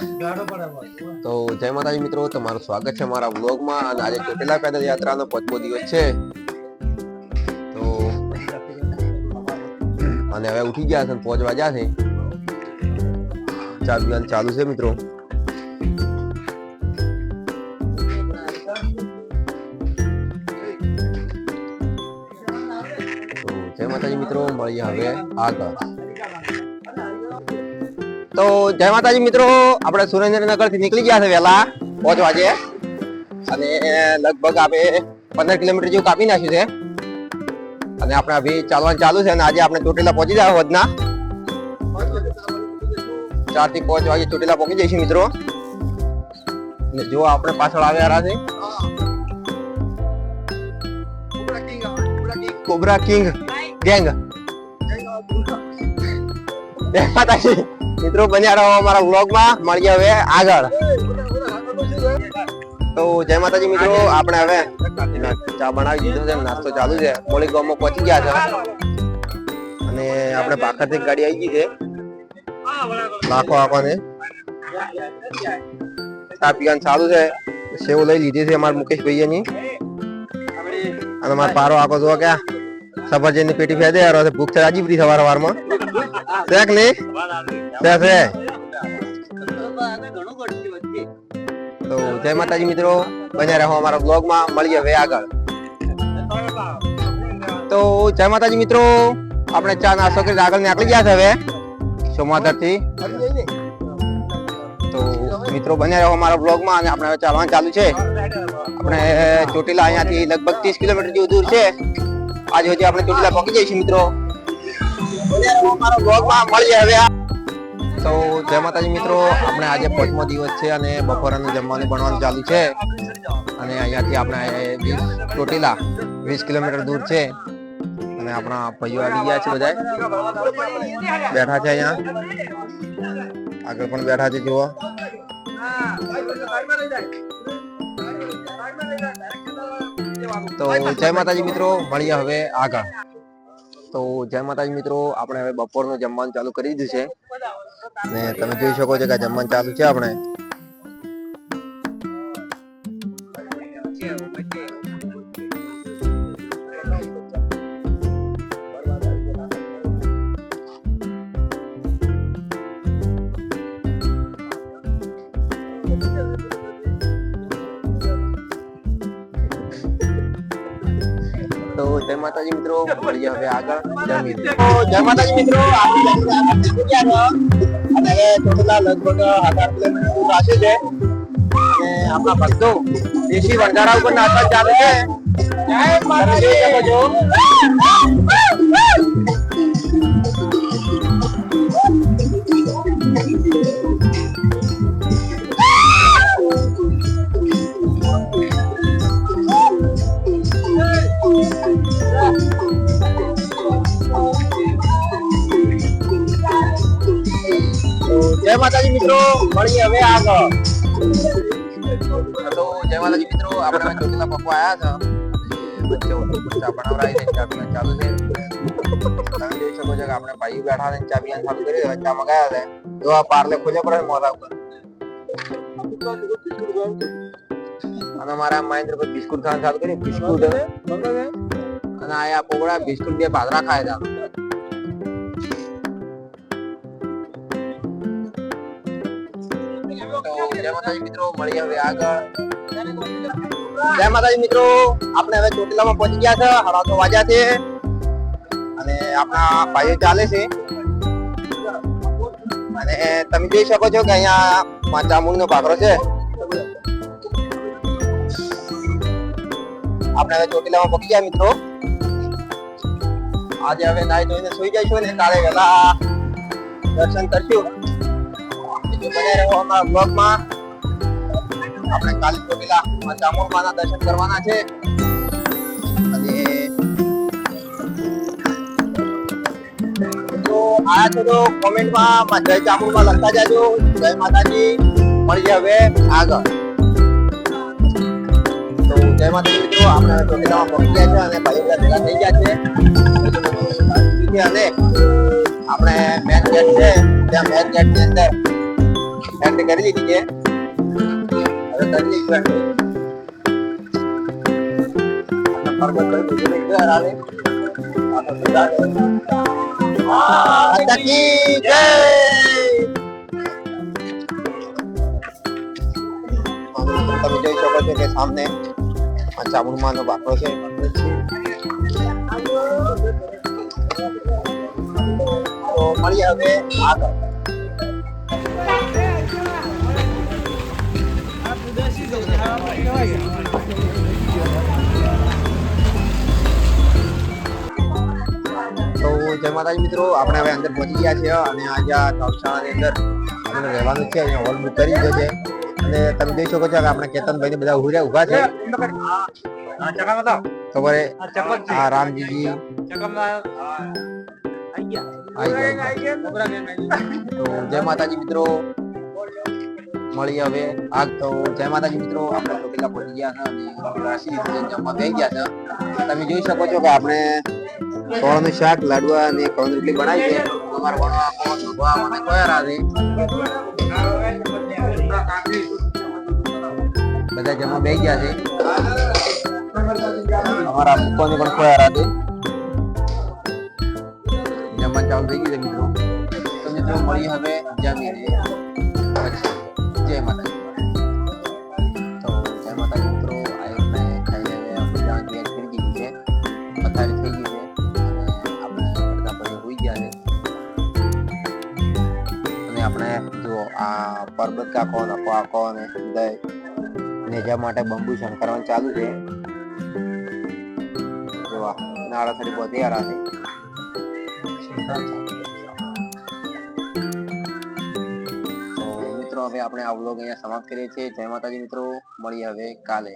તો જય માતાજી મિત્રો, તમારું સ્વાગત છે મારા વ્લોગમાં. અને આજે ચોટીલા પેદલ યાત્રાનો 5મો દિવસ છે. તો અને હવે ઉઠી ગયા છે, 5 વાગ્યા છે. ચાલુ છે મિત્રો. તો જય માતાજી મિત્રો, મળીએ હવે આગળ. તો જય માતાજી મિત્રો, આપણે સુરેન્દ્રનગર થી નીકળી ગયા છે વહેલા 5 વાગે, અને લગભગ આપણે 15 કિલોમીટર જેવું કાપી નાખ્યું છે. અને આપણે અભી ચાલવાનું ચાલુ છે. અને આજે આપણે ચોટીલા પહોંચી જાય વધના 4 થી 5 વાગે ચોટીલા પહોંચી જઈશું મિત્રો. અને જો આપણે પાછળ આવ્યા છે કોબરા કિંગ ગેંગ. જય માતાજી મિત્રો, બન્યા રહો અમારા વ્લોગમાં. મળીએ હવે આગળ. તો જય માતાજી મિત્રો, આપણે હવે ચા બનાવી દીધો છે, નાસ્તો ચાલુ છે. મોલી ગામમાં પહોંચી ગયા છે. અને આપણે ભાખરથી ગાડી આવી ગઈ છે લાખો આપવાને. ચા પીવાનું ચાલુ છે. સેવ લઈ લીધી છે અમારા મુકેશ ભૈયાની. અને અમારા પારો આખો જો ક્યાં સફરજનની પેટી ફેદે યાર. ભૂખ છે રાજી બધી સવાર સવારમાં શેક નહીં છે. તો જય માતાજી મિત્રો, બન્યા રહો અમારા બ્લોગમાં. મળીએ હવે આગળ. તો જય માતાજી મિત્રો, આપણે ચા નાસ્તો કરી આગળ નીકળી ગયા છે હવે સોમાદર થી. તો મિત્રો બન્યા રહો અમારા બ્લોગમાં. અને આપણે હવે ચાલવાનું ચાલુ છે. આપણે ચોટીલા અહીંયાથી લગભગ 30 કિલોમીટર જેવું દૂર છે. આજે હજી આપણે ચોટીલા પહોંચી જઈશું મિત્રો. અમારા બ્લોગમાં મળીએ હવે. તો જય માતાજી મિત્રો, આપણે આજે 5મો દિવસ છે. અને બપોરનું જમવાનું બનવાનું ચાલુ છે. અને અહીંયાથી આપણે ચોટીલા 20 કિલોમીટર દૂર છે. અને આપણા ભાઈઓ આવી ગયા છે, બધા બેઠા છે અહીંયા આગળ પણ બેઠા છે. જુઓ તો જય માતાજી મિત્રો, મળીએ હવે આગળ. તો જય માતાજી મિત્રો, આપણે હવે બપોરનું જમવાનું ચાલુ કરી દીધું છે. અને તમે જોઈ શકો છો કે જમવાનું ચાલુ છે આપણે. તો જય માતાજી મિત્રો, મળીએ હવે આગળ. જય માતાજી મિત્રો, આપણે ચોટીલા લગભગ 8 કિલોમીટર દૂર પાસે છે. અને આપણા ભક્તો દેશી વણઝારા ઉપર નાસ્તા ચાલુ છે. જય માતાજી. જય માતાજી મિત્રો, મળીએ હવે આગળ. તો જય માતાજી મિત્રો, આપણે ચોટીલા પપ્પા આવ્યા છે. ચા બનાવરાઈ ચા પીવાનું ચાલુ છે. તમે જોઈ શકો છો કે આપણે ભાઈ બેઠા છે, ચા પીવાનું ચાલુ કરી ચા મંગાયા છે. જો આ પાર્લે ખોલે પડે મોઢા ઉપર. અને મારા મહેન્દ્ર પર બિસ્કુટ ખાવાનું ચાલુ કર્યું. બિસ્કુટ અને આયા પોગડા બિસ્કુટ 2 ભાદરા ખાય હતા. જય માતાજી મિત્રો, મળીએ હવે આગળ. જય માતાજી મિત્રો, આપણે હવે ચોટીલામાં પહોંચી ગયા છે. 9:30 વાગ્યા છે. અને આપણા ભાઈઓ ચાલે છે. અને તમે જોઈ શકો છો કે અહીંયા ચામુંડનો ભાખરો છે. આપણે હવે ચોટીલામાં પહોંચી ગયા મિત્રો. આજે હવે નાઈ ધોઈને સુઈ જઈશું ને કાલે વહેલા દર્શન કરશું. બને રહો અમારા બ્લોગમાં. આપણે કાલે ચોટીલા ચામુંડમાના દર્શન કરવાના છે. અને તો આ છો તો કોમેન્ટમાં જય ચામુંડમાં લખતા જાજો. જય માતાજી. મળીએ હવે આગળ. તો જય માતાજી મિત્રો, આપણે ચોટીલામાં પહોંચી ગયા છે. અને ભાઈ બધા થઈ ગયા છે. અને આપણે મેન ગેટ છે, ત્યાં મેન ગેટ ની અંદર એન્ટ્રી કરી લીધી છે. હવે કરી લઈશું એન્ટ્રી. પર્વત પર બધું ઘર આવે. માતા કી જય. તમે જોઈ શકો છો કે સામે ચામુંડમાં નો બાકડો છે. તો મળીએ હવે આગળ. તો જય માતાજી મિત્રો, આપણે હવે અંદર પહોંચી ગયા છે અને આજે આ ગૌશાળાની અંદર આપણે રહેવાનું છે. અહીંયા હોલ બુક કરી દીધો છે અને તમે જોઈ શકો છો કે આપણે કેતનભાઈ ને બધા ઉભા છે. ખબર આ રામજીજી તો જય માતાજી મિત્રો, મળી હવે આગ. તો જય માતાજી મિત્રો, આપણે ચોટીલા પહોંચી ગયા છે અને રાશિ જમવા બેસી ગયા છે. તમે જોઈ શકો છો કે આપણે સોળનું શાક, લાડવા અને કવન રોટલી બનાવી છે. અમારા ભણવા મને કોયા છે બધા જમવા બેસી ગયા છે. અમારા મૂકવાની પણ કોયા છે. જમવા ચાલુ થઈ ગયું છે મિત્રો. તો મિત્રો મળી હવે જમીને પછી જય માતાજી. તો જય માતાજી મિત્રો, આપણે ખાઈ હવે આપણે જવાની તૈયારી કરી દીધી છે. પથારી થઈ ગઈ છે અને આપણે બધા ભાઈઓ હોઈ ગયા છે. અને આપણે જો આ પર્વત કાકો ને પાકો ને બધા નેજા માટે બંબુ શંકરવાનું ચાલુ છે. જોવા નાળા થોડી બહુ તૈયાર છે. તો મિત્રો હવે આપણે આ વ્લોગ અહીંયા સમાપ્ત કરીએ છીએ. જય માતાજી મિત્રો, મળીએ હવે કાલે.